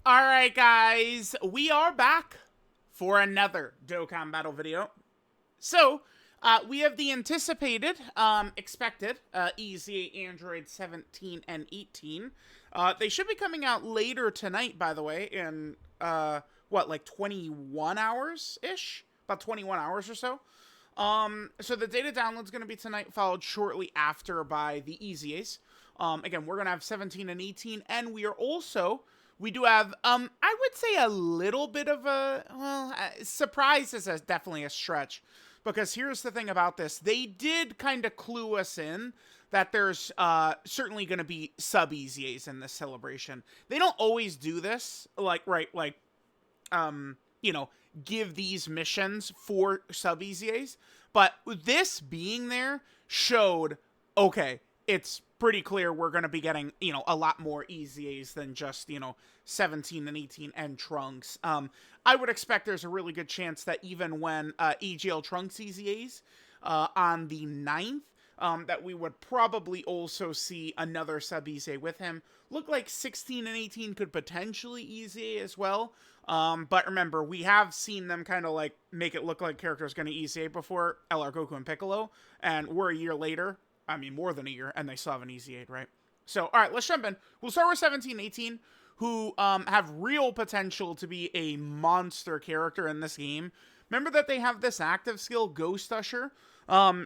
Alright guys, we are back for another Dokkan battle video. So, we have the anticipated, expected, EZA Android 17 and 18. They should be coming out later tonight, by the way, in, like 21 hours-ish? About 21 hours or so. So the data download's going to be tonight, followed shortly after by the EZAs. Again, we're going to have 17 and 18, and we do have, I would say a little bit of surprise is definitely a stretch. Because here's the thing about this. They did kind of clue us in that there's certainly going to be sub-EZAs in this celebration. They don't always do this, give these missions for sub-EZAs. But this being there showed, okay, it's pretty clear we're going to be getting, a lot more EZAs than just, 17 and 18 and Trunks. I would expect there's a really good chance that even when EGL Trunks EZAs on the 9th, that we would probably also see another sub-EZA with him. Look like 16 and 18 could potentially EZA as well. But remember, we have seen them kind of like make it look like characters going to EZA before, LR Goku and Piccolo, and we're a year later. I mean, more than a year, and they still haven't EZA'd, right? So, alright, let's jump in. We'll start with 17 18, who have real potential to be a monster character in this game. Remember that they have this active skill, Ghost Usher?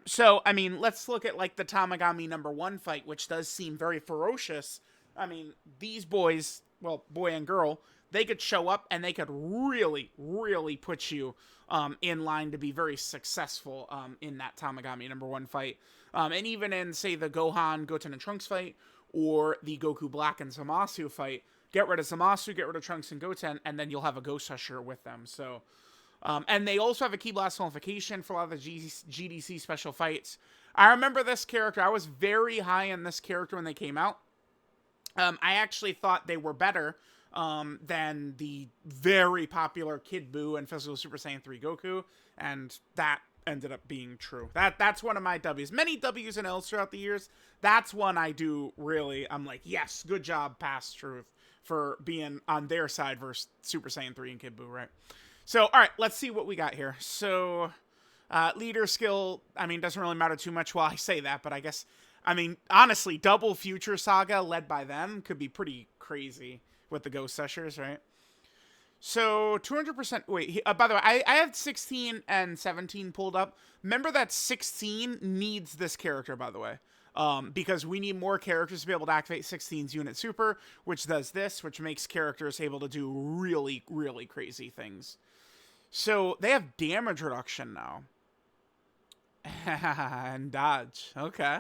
So, I mean, let's look at, like, the Tamagami #1 fight, which does seem very ferocious. I mean, these boys, well, boy and girl, they could show up, and they could really, really put you in line to be very successful in that Tamagami #1 fight. And even in, say, the Gohan, Goten, and Trunks fight, or the Goku Black and Zamasu fight, get rid of Zamasu, get rid of Trunks and Goten, and then you'll have a Ghost Usher with them. So, and they also have a Ki Blast qualification for a lot of the GDC special fights. I remember this character. I was very high on this character when they came out. I actually thought they were better than the very popular Kid Buu and Physical Super Saiyan 3 Goku, and that ended up being true. That's one of my W's. Many W's and L's throughout the years. That's one I do really. I'm like, yes, good job, Past Truth, for being on their side versus Super Saiyan 3 and Kid Buu, right? So, all right, let's see what we got here. So, leader skill, I mean, doesn't really matter too much while I say that, but I guess, I mean, honestly, double Future Saga led by them could be pretty crazy with the Ghost Ushers, right? So, 200%, wait, by the way, I have 16 and 17 pulled up. Remember that 16 needs this character, by the way. Because we need more characters to be able to activate 16's Unit Super, which does this, which makes characters able to do really, really crazy things. So, they have damage reduction now. And dodge, okay.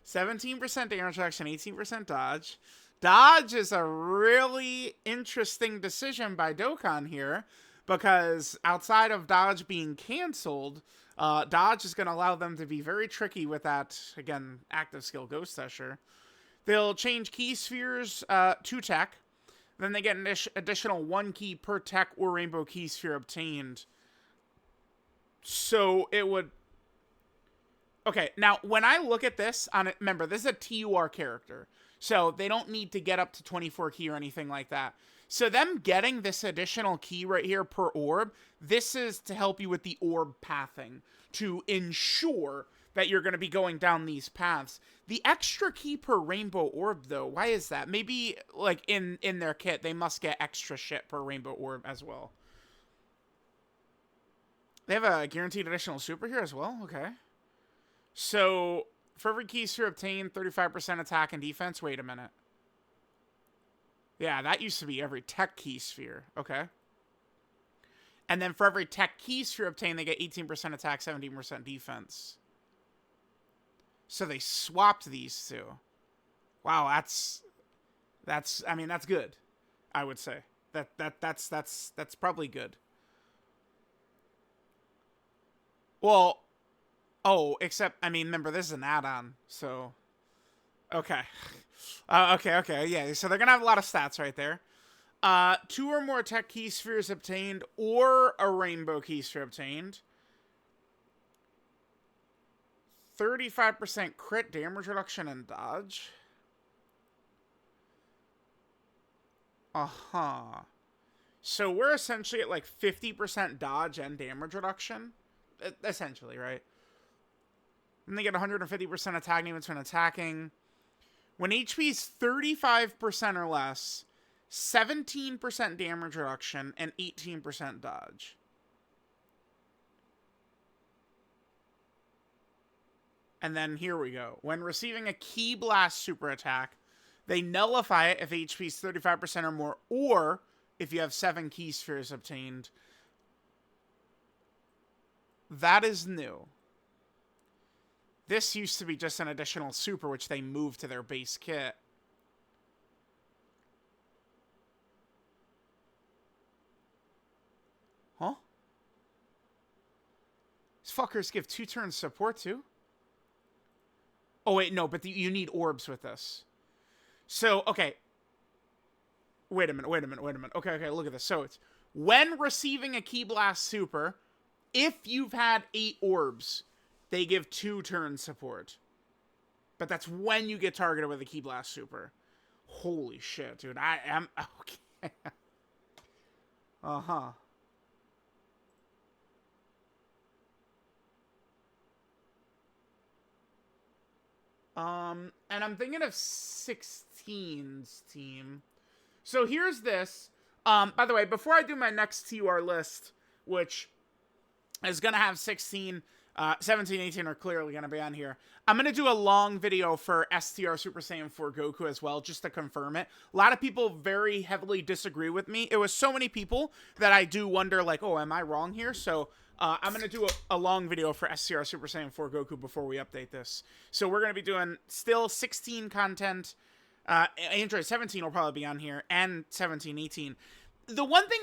17% damage reduction, 18% dodge. Dodge is a really interesting decision by Dokkan here, because outside of dodge being canceled, dodge is going to allow them to be very tricky with that, again, active skill Ghost Usher. They'll change key spheres to TEQ. Then they get an additional 1 key per TEQ or Rainbow Key Sphere obtained. So it would... Okay, now, when I look at this, remember, this is a TUR character. So they don't need to get up to 24 key or anything like that. So them getting this additional key right here per orb, this is to help you with the orb pathing, to ensure that you're going to be going down these paths. The extra key per rainbow orb, though, why is that? Maybe, like, in their kit, they must get extra shit per rainbow orb as well. They have a guaranteed additional super here as well? Okay. So, for every key sphere obtained, 35% attack and defense. Wait a minute. Yeah, that used to be every TEQ key sphere. Okay. And then for every TEQ key sphere obtained, they get 18% attack, 17% defense. So they swapped these two. Wow, that's I mean, that's good. I would say. That's probably good. Well, oh, except, I mean, remember, this is an add-on, so... Okay. Okay, yeah, so they're gonna have a lot of stats right there. 2 or more TEQ key spheres obtained, or a rainbow key sphere obtained. 35% crit damage reduction and dodge. Uh-huh. So we're essentially at like 50% dodge and damage reduction. Essentially, right? And they get 150% attack damage when attacking. When HP is 35% or less, 17% damage reduction and 18% dodge. And then here we go. When receiving a Ki Blast super attack, they nullify it if HP is 35% or more, or if you have 7 Ki Spheres obtained. That is new. This used to be just an additional super, which they moved to their base kit. Huh? These fuckers give 2 turns support too? Oh, wait, no, but you need orbs with this. So, okay. Wait a minute. Okay, look at this. So it's when receiving a Ki Blast super, if you've had 8 orbs, they give 2 turn support. But that's when you get targeted with a Ki Blast super. Holy shit, dude. I am... Okay. Uh-huh. And I'm thinking of 16's team. So here's this. By the way, before I do my next TUR list, which is going to have 16, 17, 18 are clearly going to be on here. I'm going to do a long video for STR Super Saiyan 4 Goku as well, just to confirm it. A lot of people very heavily disagree with me. It was so many people that I do wonder, like, oh, am I wrong here? So I'm going to do a long video for STR Super Saiyan 4 Goku before we update this. So we're going to be doing still 16 content. Android 17 will probably be on here, and 17, 18. The one thing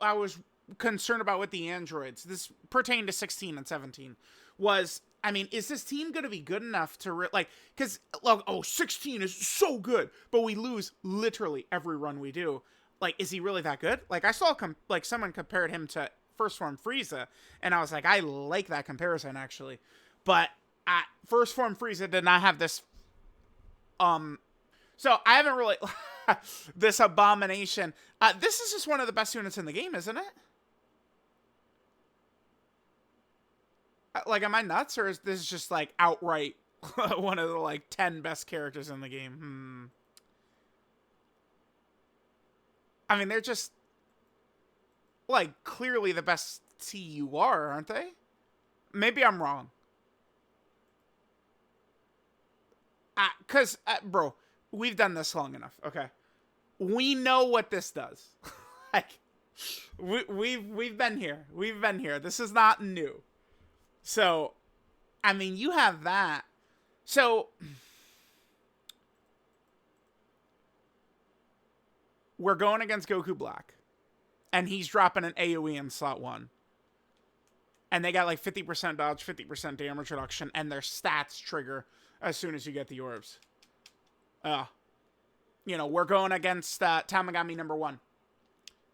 I was concerned about with the androids, this pertained to 16 and 17, was, I mean, is this team going to be good enough to, like, because, oh, 16 is so good, but we lose literally every run we do. Like, is he really that good? Like, I saw, someone compared him to First Form Frieza, and I was like, I like that comparison, actually. But First Form Frieza did not have this, so I haven't really, this abomination. This is just one of the best units in the game, isn't it? Like, am I nuts, or is this just, like, outright one of the, like, 10 best characters in the game? I mean, they're just, like, clearly the best TUR, aren't they? Maybe I'm wrong. Because, bro, we've done this long enough, okay? We know what this does. Like, we've been here. We've been here. This is not new. So, I mean, you have that. So, we're going against Goku Black. And he's dropping an AoE in slot 1. And they got like 50% dodge, 50% damage reduction, and their stats trigger as soon as you get the orbs. You know, we're going against Tamagami number 1.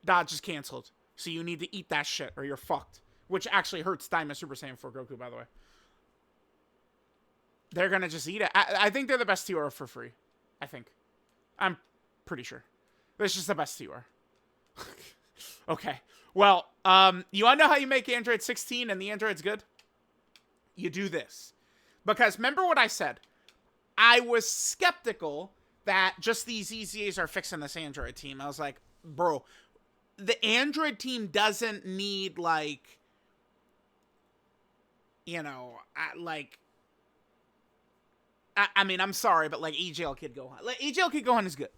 Dodge is canceled. So you need to eat that shit or you're fucked. Which actually hurts Diamond Super Saiyan 4 Goku, by the way. They're going to just eat it. I think they're the best TUR for free. I think. I'm pretty sure. It's just the best TUR. Okay. Well, you want to know how you make Android 16 and the Android's good? You do this. Because remember what I said? I was skeptical that just these EZAs are fixing this Android team. I was like, bro, the Android team doesn't need, like, you know, I mean, I'm sorry, but, like, AGL Kid Gohan. Like, AGL Kid Gohan is good.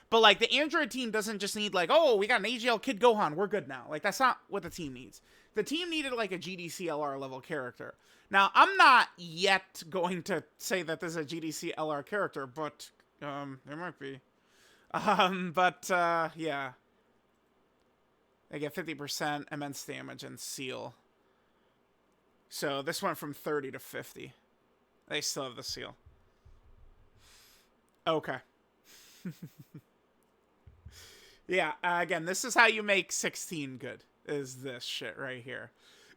But, like, the Android team doesn't just need, like, oh, we got an AGL Kid Gohan, we're good now. Like, that's not what the team needs. The team needed, like, a GDC-LR level character. Now, I'm not yet going to say that this is a GDC-LR character, but, there might be. Yeah. They get 50% immense damage and seal. So, this went from 30 to 50. They still have the seal. Okay. Yeah, again, this is how you make 16 good, is this shit right here.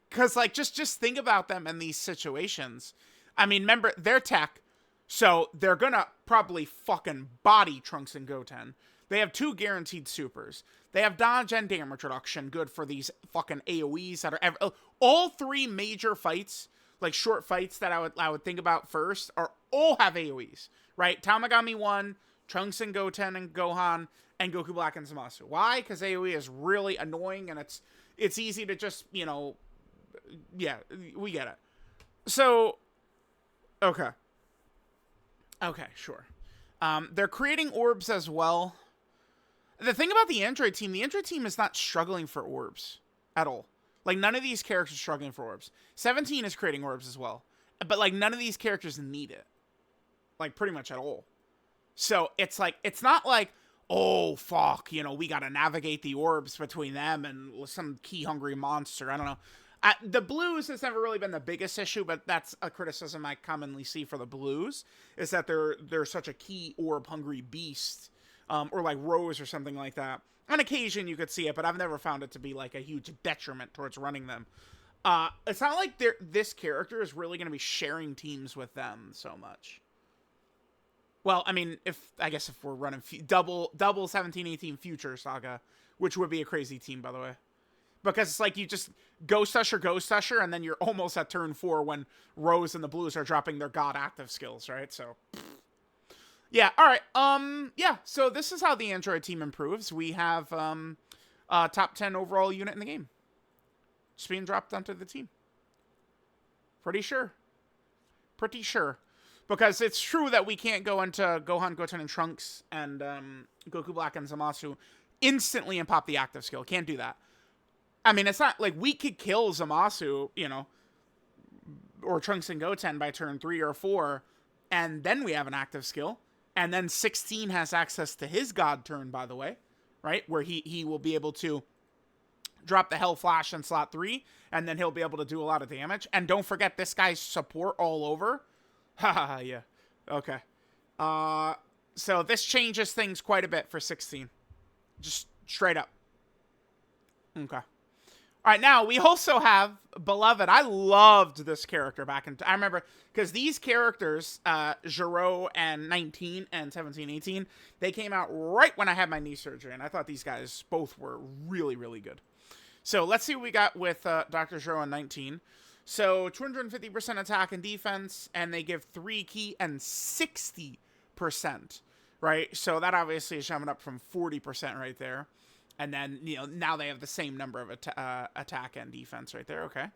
Because, like, just think about them in these situations. I mean, remember, they're tech, so they're gonna probably fucking body Trunks and Goten. They have 2 guaranteed supers. They have dodge and damage reduction, good for these fucking AoEs that are all 3 major fights, like short fights that I would think about first, are all have AoEs, right? Tamagami 1, Trunks and Goten and Gohan, and Goku Black and Zamasu. Why? Because AoE is really annoying, and it's easy to just, you know, yeah, we get it. So, okay. Okay, sure. They're creating orbs as well. The thing about the Android team is not struggling for orbs at all. Like, none of these characters are struggling for orbs. 17 is creating orbs as well. But, like, none of these characters need it. Like, pretty much at all. So, it's like, it's not like, oh, fuck, you know, we gotta navigate the orbs between them and some key-hungry monster. I don't know. The blues has never really been the biggest issue, but that's a criticism I commonly see for the blues, is that they're such a key orb-hungry beast, or like Rose or something like that. On occasion, you could see it, but I've never found it to be like a huge detriment towards running them. It's not like this character is really going to be sharing teams with them so much. Well, I mean, I guess if we're running double 17-18 Future Saga, which would be a crazy team, by the way. Because it's like you just Ghost Usher, and then you're almost at turn 4 when Rose and the Blues are dropping their God active skills, right? So, yeah, alright. Yeah, so this is how the Android team improves. We have top 10 overall unit in the game. Just being dropped onto the team. Pretty sure. Because it's true that we can't go into Gohan, Goten, and Trunks and Goku Black and Zamasu instantly and pop the active skill. Can't do that. I mean, it's not like we could kill Zamasu, you know, or Trunks and Goten by turn 3 or 4, and then we have an active skill. And then 16 has access to his God turn, by the way, right? Where he will be able to drop the Hell Flash in slot 3, and then he'll be able to do a lot of damage. And don't forget this guy's support all over. Haha, yeah. Okay. So this changes things quite a bit for 16. Just straight up. Okay. All right, now we also have Beloved. I loved this character back in... I remember, because these characters, Gero and 19 and 17, 18, they came out right when I had my knee surgery, and I thought these guys both were really, really good. So let's see what we got with Dr. Gero and 19. So 250% attack and defense, and they give 3 key and 60%, right? So that obviously is jumping up from 40% right there. And then, you know, now they have the same number of attack and defense right there. Okay.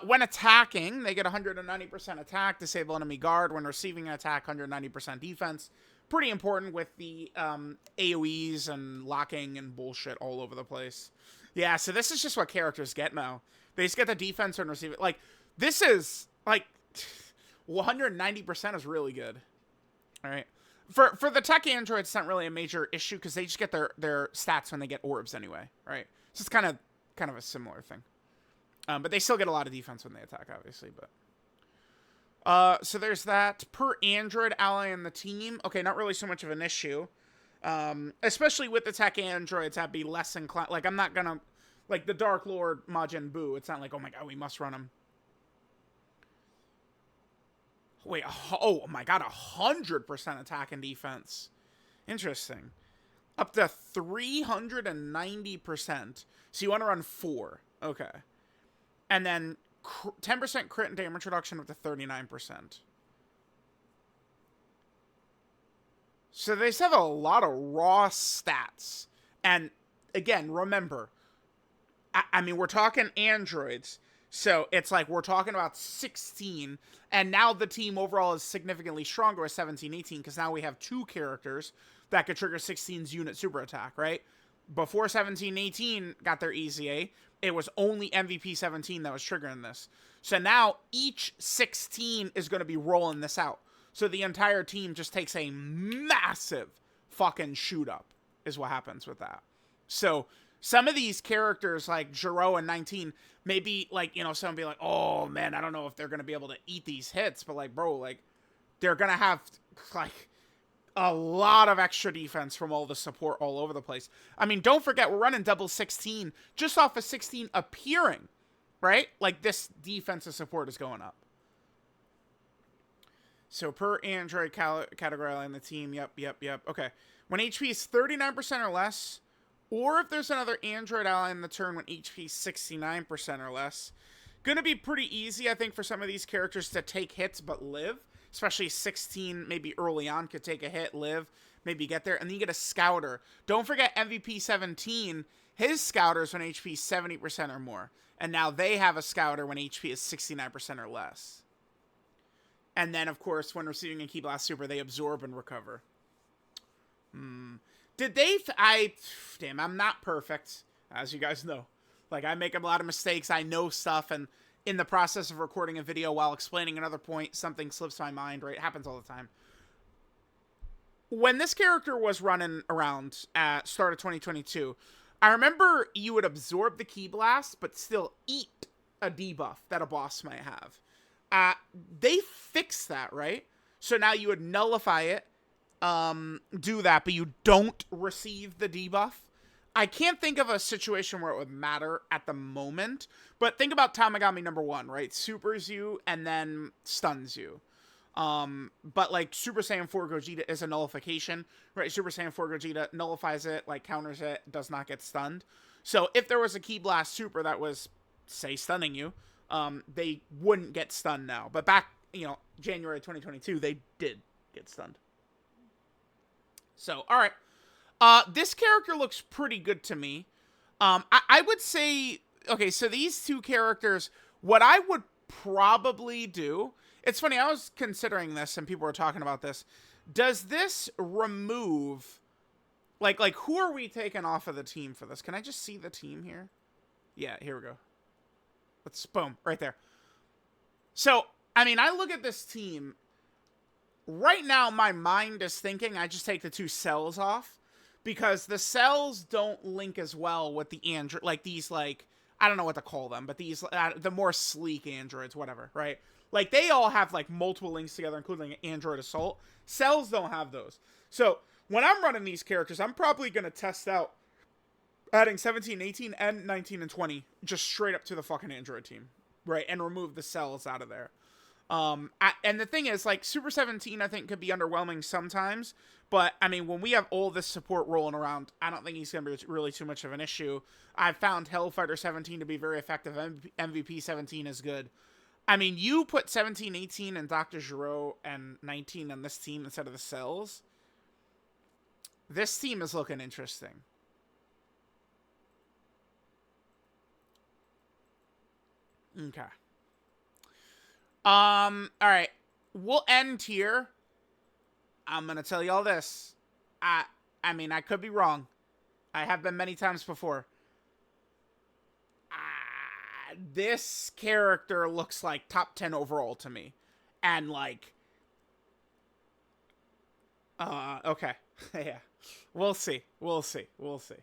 When attacking, they get 190% attack, disable enemy guard. When receiving an attack, 190% defense. Pretty important with the AoEs and locking and bullshit all over the place. Yeah, so this is just what characters get now. They just get the defense and receive it. Like, this is, like, 190% is really good. All right. For the tech androids, it's not really a major issue because they just get their stats when they get orbs anyway, right? So it's kind of a similar thing. But they still get a lot of defense when they attack, obviously. But so there's that. Per android ally in the team. Okay, not really so much of an issue. Especially with the tech androids, that'd be less inclined. Like, I'm not gonna... Like, the Dark Lord Majin Buu, it's not like, oh my god, we must run him. Wait, oh my god, 100% attack and defense. Interesting. Up to 390%. So you want to run 4. Okay. And then 10% crit and damage reduction up to 39%. So they just have a lot of raw stats. And again, remember, I mean, we're talking androids. So it's like we're talking about 16, and now the team overall is significantly stronger with 17, 18, because now we have 2 characters that could trigger 16's unit super attack, right? Before 17, 18 got their EZA, it was only MVP 17 that was triggering this. So now each 16 is going to be rolling this out. So the entire team just takes a massive fucking shoot up, is what happens with that. So some of these characters, like Gero and 19, maybe, like, you know, someone be like, oh, man, I don't know if they're going to be able to eat these hits. But, like, bro, like, they're going to have, like, a lot of extra defense from all the support all over the place. I mean, don't forget, we're running double 16 just off of 16 appearing, right? Like, this defensive support is going up. So, per Android category on the team, yep. Okay. when HP is 39% or less, or if there's another android ally in the turn when HP is 69% or less. Gonna be pretty easy, I think, for some of these characters to take hits but live. Especially 16, maybe early on, could take a hit, live, maybe get there. And then you get a Scouter. Don't forget MVP 17, his Scouters when HP is 70% or more. And now they have a Scouter when HP is 69% or less. And then, of course, when receiving a Ki Blast Super, they absorb and recover. Did they... Damn, I'm not perfect, as you guys know. Like, I make a lot of mistakes. I know stuff, and in the process of recording a video while explaining another point, something slips my mind, right? It happens all the time. When this character was running around at start of 2022, I remember you would absorb the Ki Blast, but still eat a debuff that a boss might have. They fixed that, right? So now you would nullify it, do that, but you don't receive the debuff. I can't think of a situation where it would matter at the moment, but think about Tamagami number 1, right? Supers you and then stuns you. But like Super Saiyan 4 Gogeta is a nullification, right? Super Saiyan 4 Gogeta nullifies it, like counters it, does not get stunned. So if there was a Ki Blast Super that was, say, stunning you, they wouldn't get stunned now. But back, January 2022, they did get stunned. So, alright. This character looks pretty good to me. I would say, okay, so these two characters, what I would probably do, it's funny, I was considering this and people were talking about this. Does this remove, like who are we taking off of the team for this? Can I just see the team here? Yeah, here we go. Let's, boom, right there. So, I mean, I look at this team. Right now, my mind is thinking I just take the 2 cells off. Because the cells don't link as well with the android, like these, like, I don't know what to call them, but these, the more sleek androids, whatever, right? Like, they all have, like, multiple links together, including Android Assault. Cells don't have those. So, when I'm running these characters, I'm probably going to test out adding 17, 18, and 19, and 20 just straight up to the fucking android team, right? And remove the cells out of there. And the thing is, like, Super 17, I think, could be underwhelming sometimes. But, I mean, when we have all this support rolling around, I don't think he's going to be really too much of an issue. I've found Hellfighter 17 to be very effective. MVP 17 is good. I mean, you put 17, 18, and Dr. Giro and 19 on this team instead of the cells. This team is looking interesting. Okay. Alright. We'll end here. I'm gonna tell you all this. I mean, I could be wrong. I have been many times before. This character looks like top 10 overall to me. And, like... okay. Yeah. We'll see. We'll see. We'll see.